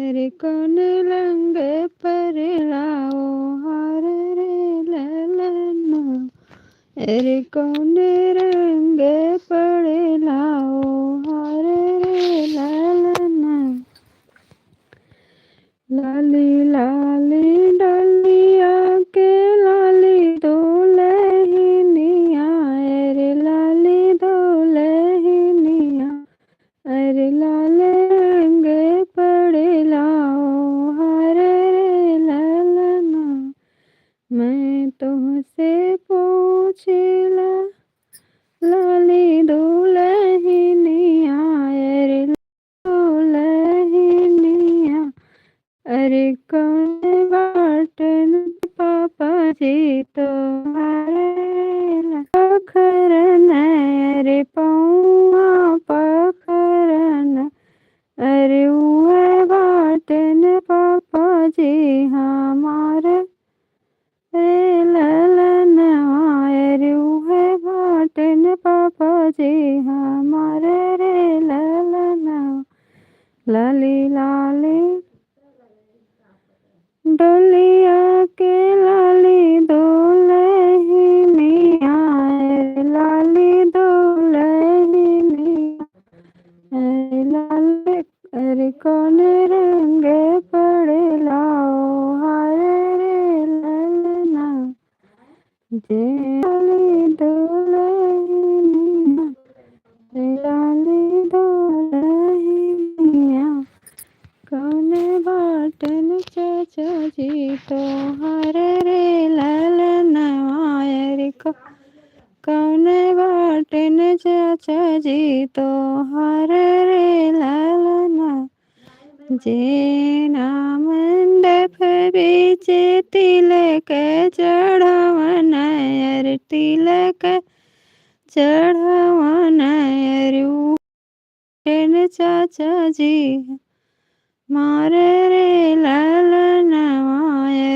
अरे कौन रंग पर लाओ हार रे ललना, अरे कौन रंग पर लाओ हार रे ललना। लाली लाली डलिया के लाली दुल्हनिया, अरे लाली दुल्हनिया, अरे लाल रंग पड़े लाओ हार रे ललना। मैं तुमसे पूछला लाली दुल्हनिया, अरे दुल्हनिया, अरे कौन बाटन पापा जी तुम्हारे पखरन, अरे पौआ पखरन, अरे उहे बाटन पापा जी हमारे रे ललनवा, अरे उहे बाटन पापा जी हमारे रे ललनवा। लाली लाली डोलिया के लाली दुल्हनिया, अरे लाली दुल्हनिया, अरे लाल, अरे कौन रंग पड़े लाओ हार रे ललना। जे लाली दुल्हनिया, लाली दुल्हनिया, कौन बाटन चाचा जी तोहार रे ललनवा, अरे कौन बाटन चाचा जी तोहार रे ललना। जेना मंडप बीच तिलक चढ़ावन, अरे तिलक चढ़ावन, अरे उठन चाचा जी मारे रे ललनवा,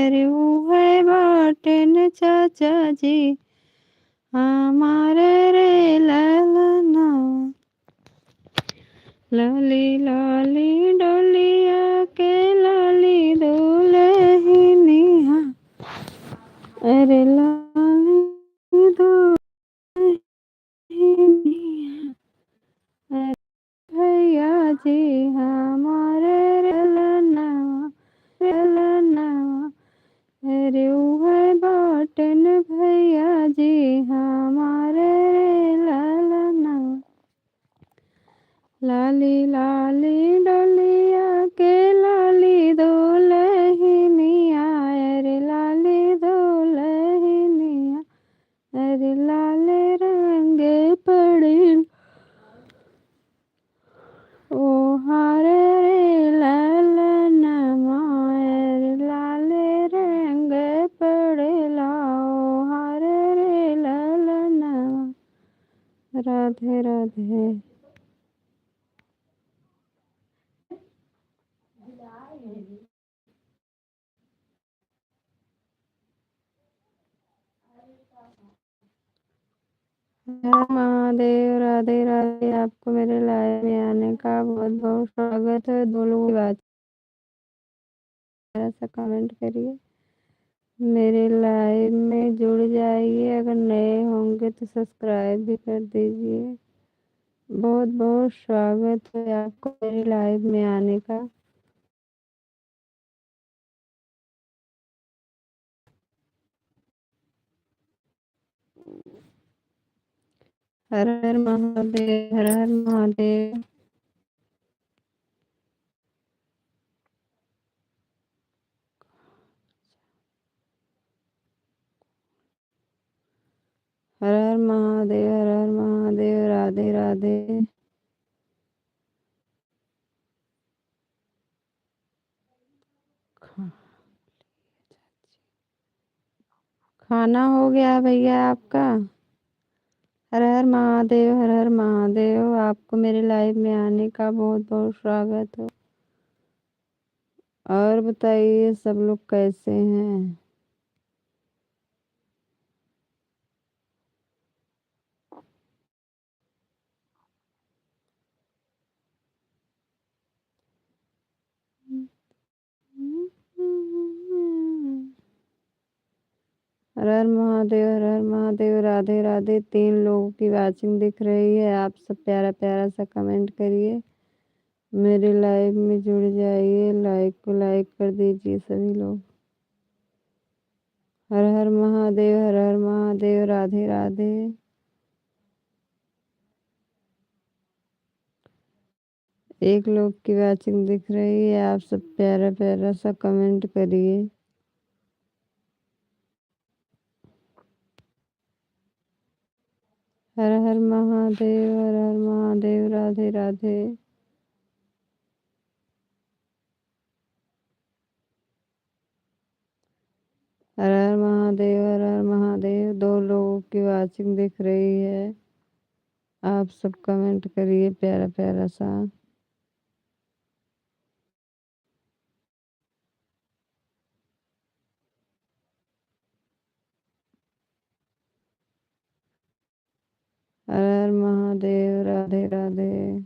अरे उहे बाटन चाचा जी हमारे रे ललनवा। लाली लाली डोलिया के लाली दुल्हनिया, अरे लाली दुल्हनिया, अरे भैया जी हमारे रे ललनवा, ललनवा, अरे उहे बाटन भैया जी हमारे रे ललनवा। लाली लाली डलिया के लाली दुल्हनिया, अरे लाली दुल्हनिया, अरे लाल रंग पड़े ओ हार रे ललनवा, अरे लाल रंग पड़े लाओ हार रे ललनवा। राधे राधे। हर महादेव, राधे राधे। आपको मेरे लाइव में आने का बहुत बहुत स्वागत है। दो लोग की बात, सा कमेंट करिए, मेरे लाइव में जुड़ जाइए। अगर नए होंगे तो सब्सक्राइब भी कर दीजिए। बहुत बहुत स्वागत है आपको मेरे लाइव में आने का। हर हर महादेव, हर हर महादेव। हर हर महादेव, हर हर महादेव। राधे राधे। खाना हो गया भैया आपका? हर हर महादेव, हर हर महादेव। आपको मेरे लाइव में आने का बहुत बहुत स्वागत है। और बताइए सब लोग कैसे हैं? हर हर महादेव, हर हर महादेव। राधे राधे। 3 लोगों की वाचिंग दिख रही है। आप सब प्यारा प्यारा सा कमेंट करिए, मेरे लाइव में जुड़ जाइए, लाइक को लाइक कर दीजिए सभी लोग। हर हर महादेव, हर हर महादेव। राधे राधे। 1 लोग की वाचिंग दिख रही है। आप सब प्यारा प्यारा सा कमेंट करिए। हर हर महादेव, हर हर महादेव। राधे राधे। हर हर महादेव, हर हर महादेव। 2 लोगों की वाचिंग दिख रही है। आप सब कमेंट करिए प्यारा प्यारा सा। हर हर महादेव। राधे राधे।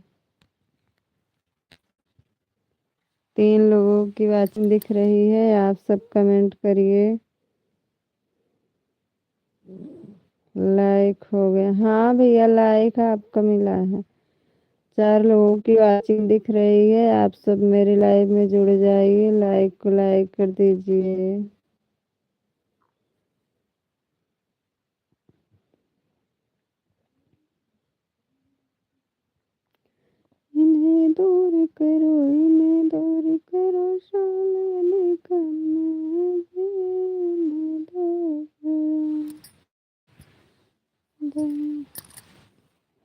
3 लोगों की वाचिंग दिख रही है। आप सब कमेंट करिए। लाइक हो गया। हाँ भैया, लाइक आपका मिला है। 4 लोगों की वाचिंग दिख रही है। आप सब मेरे लाइव में जुड़ जाइए, लाइक को लाइक कर दीजिए। इन्हें दूर करो, इन्हें दूर करो, साले करना इन्हें दूर।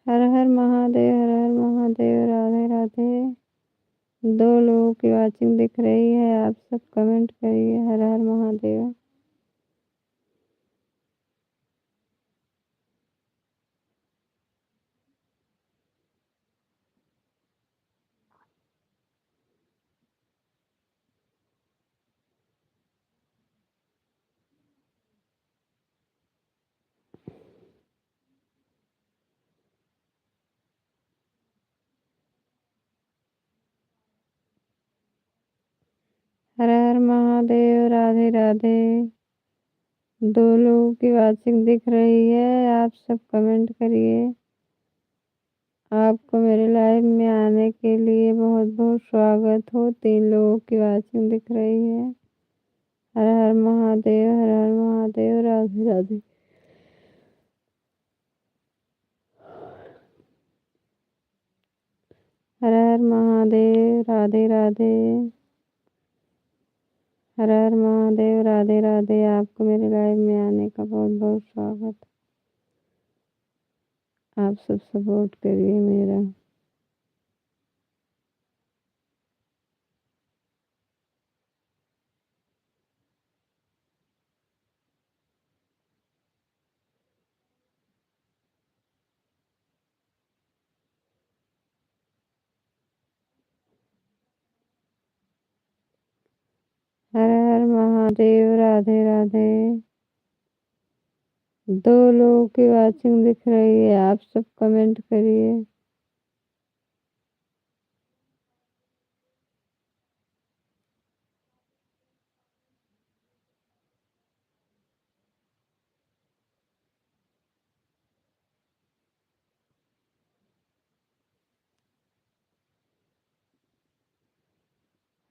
हर हर महादेव, हर हर महादेव। राधे राधे। 2 लोगों की वाचिंग दिख रही है। आप सब कमेंट करिए, हर हर महादेव। हर हर महादेव। राधे राधे। 2 लोगों की वाचिंग दिख रही है। आप सब कमेंट करिए। आपको मेरे लाइव में आने के लिए बहुत बहुत स्वागत हो। 3 लोगों की वाचिंग दिख रही है। हर हर महादेव, हर हर महादेव। राधे राधे। हर हर महादेव। राधे राधे। हर हर महादेव। राधे राधे। आपको मेरे लाइव में आने का बहुत बहुत स्वागत। आप सब सपोर्ट करिए मेरा। हर हर महादेव। राधे राधे। 2 लोगों की वाचिंग दिख रही है। आप सब कमेंट करिए।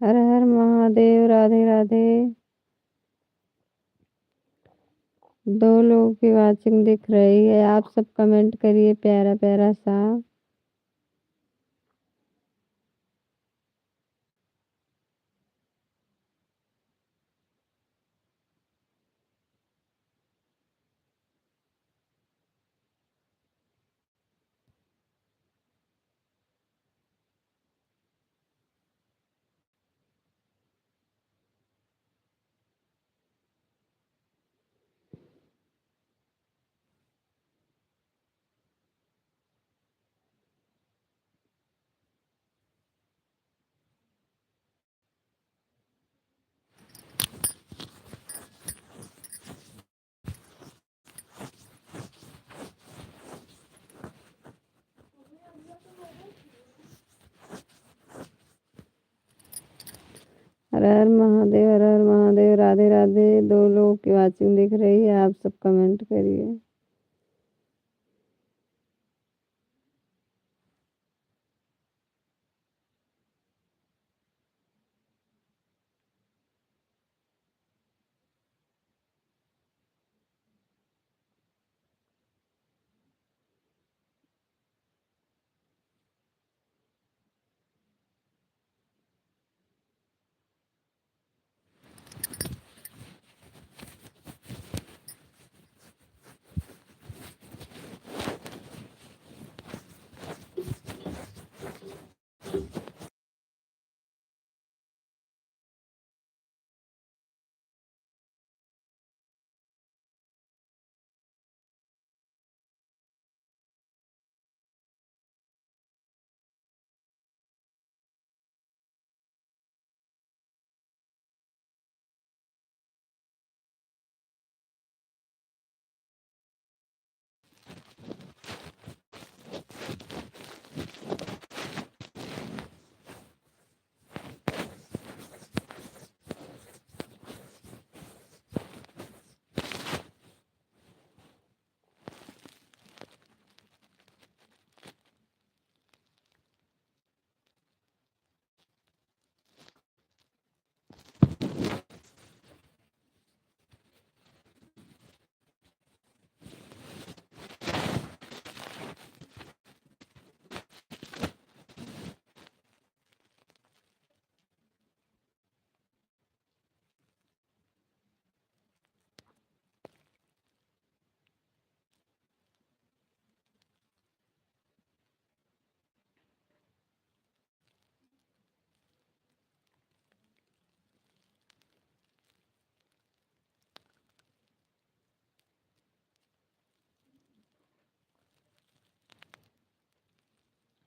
हर हर महादेव। राधे राधे। 2 लोगों की वाचिंग दिख रही है। आप सब कमेंट करिए प्यारा प्यारा सा। हर हर महादेव, हर हर महादेव, राधे राधे। 2 लोगों की वाचिंग दिख रही है, आप सब कमेंट करिए।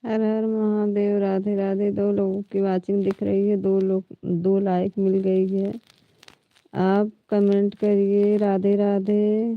हर हर महादेव, राधे राधे। 2 लोगों की वाचिंग दिख रही है, 2 लाइक मिल गई है। आप कमेंट करिए, राधे राधे।